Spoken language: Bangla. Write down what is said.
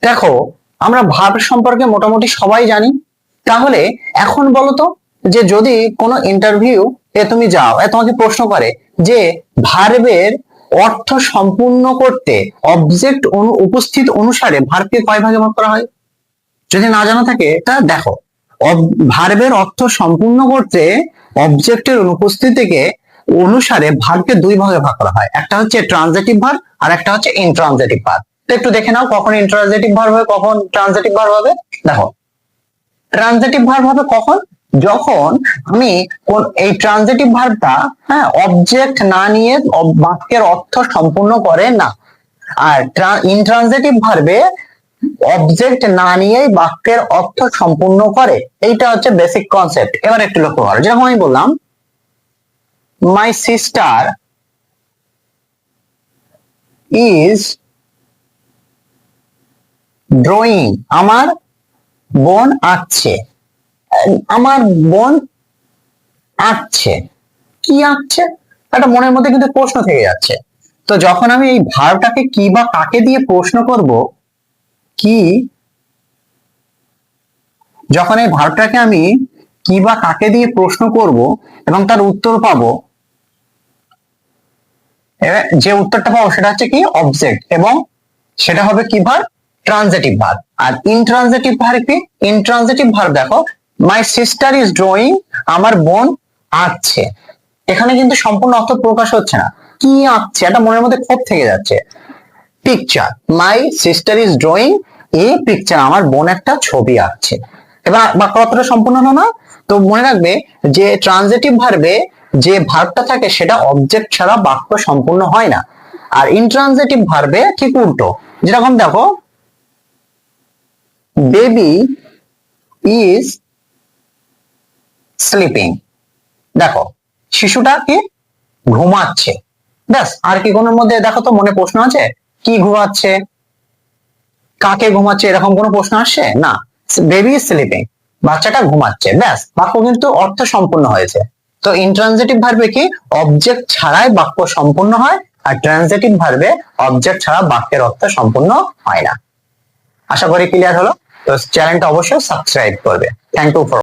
দেখো, আমরা ভার্ব সম্পর্কে মোটামুটি সবাই জানি। তাহলে এখন বলো তো, যে যদি কোনো ইন্টারভিউ এ তুমি যাও, তোমাকে প্রশ্ন করে যে ভার্বের অর্থ সম্পূর্ণ করতে অবজেক্ট উপস্থিত অনুসারে ভার্বকে কয় ভাগে ভাগ করা হয়? যদি না জানা থাকে তা দেখো, ভার্বের অর্থ সম্পূর্ণ করতে অবজেক্টের অনুপস্থিতিকে অনুসারে ভার্বকে দুই ভাগে ভাগ করা হয়। একটা হচ্ছে ট্রানজিটিভ ভার্ব আর একটা হচ্ছে ইনট্রানজিটিভ ভার্ব। তো একটু দেখে নাও, কখন ইনট্রানজিটিভ ভার্ব হবে, কখন ট্রানজিটিভ ভার্ব হবে। দেখো, ট্রানজিটিভ ভার্ব হবে কখন? যখন আমি এই ট্রানজিটিভ ভার্বটা অবজেক্ট না নিয়ে বাক্যের অর্থ সম্পূর্ণ করে না। আর ইনট্রানজিটিভ ভার্বে অবজেক্ট না নিয়েই বাক্যের অর্থ সম্পূর্ণ করে। এইটা হচ্ছে বেসিক কনসেপ্ট। এবার একটু লক্ষ্য করো, যেরকম আমি বললাম মাই সিস্টার ইজ ড্রয়িং, আমার বোন আঁকছে। আমার বোন আঁকছে, কি আঁকছে? একটা মনের মধ্যে কিন্তু প্রশ্ন থেকে যাচ্ছে। তো যখন আমি এই ভার্বটাকে কি বা কাকে দিয়ে প্রশ্ন করব, কি, যখন এই ভার্বটাকে আমি কি বা কাকে দিয়ে প্রশ্ন করব এবং তার উত্তর পাবো, যে উত্তরটা পাবো সেটা হচ্ছে কি অবজেক্ট, এবং সেটা হবে কি ভার্ব? Transitive verb. আর ইনট্রানজিটিভ ভার্ব কি? ইনট্রানজিটিভ ভার্ব দেখো, মাই সিস্টার ইজ ড্রয়িং, আমার বোন আঁকছে। এখানে কিন্তু সম্পূর্ণ অর্থ প্রকাশ হচ্ছে না। কি আঁকছে? এটা মনের মধ্যে ক্ষোভ থেকে যাচ্ছে। Picture, my sister is drawing a picture, আমার বোন একটা ছবি আঁকছে। এবার বাক্য অর্থটা সম্পূর্ণ হলো না? তো মনে রাখবে যে ট্রানজিটিভ ভার্বে যে ভার্বটা থাকে সেটা অবজেক্ট ছাড়া বাক্য সম্পূর্ণ হয় না। আর ইনট্রানজিটিভ ভার্বে ঠিক উল্টো। যেরকম দেখো, বেবি ইজ স্লিপিং, দেখো শিশুটা কি ঘুমাচ্ছে। ব্যাস, আর কি কোনোর মধ্যে দেখো তো মনে প্রশ্ন আছে? কি ঘুমাচ্ছে, কাকে ঘুমাচ্ছে, এরকম কোনো প্রশ্ন আসছে না। বেবি ইজ স্লিপিং, বাচ্চাটা ঘুমাচ্ছে, ব্যাস বাক্য কিন্তু অর্থ সম্পূর্ণ হয়েছে। তো ইনট্রানজিটিভ ভার্বে কি অবজেক্ট ছাড়াই বাক্য সম্পূর্ণ হয়, আর ট্রানজিটিভ ভার্বে অবজেক্ট ছাড়া বাক্যের অর্থ সম্পূর্ণ হয় না। আশা করি ক্লিয়ার হলো। তো চ্যানেলটা অবশ্যই সাবস্ক্রাইব করবে। Thank you for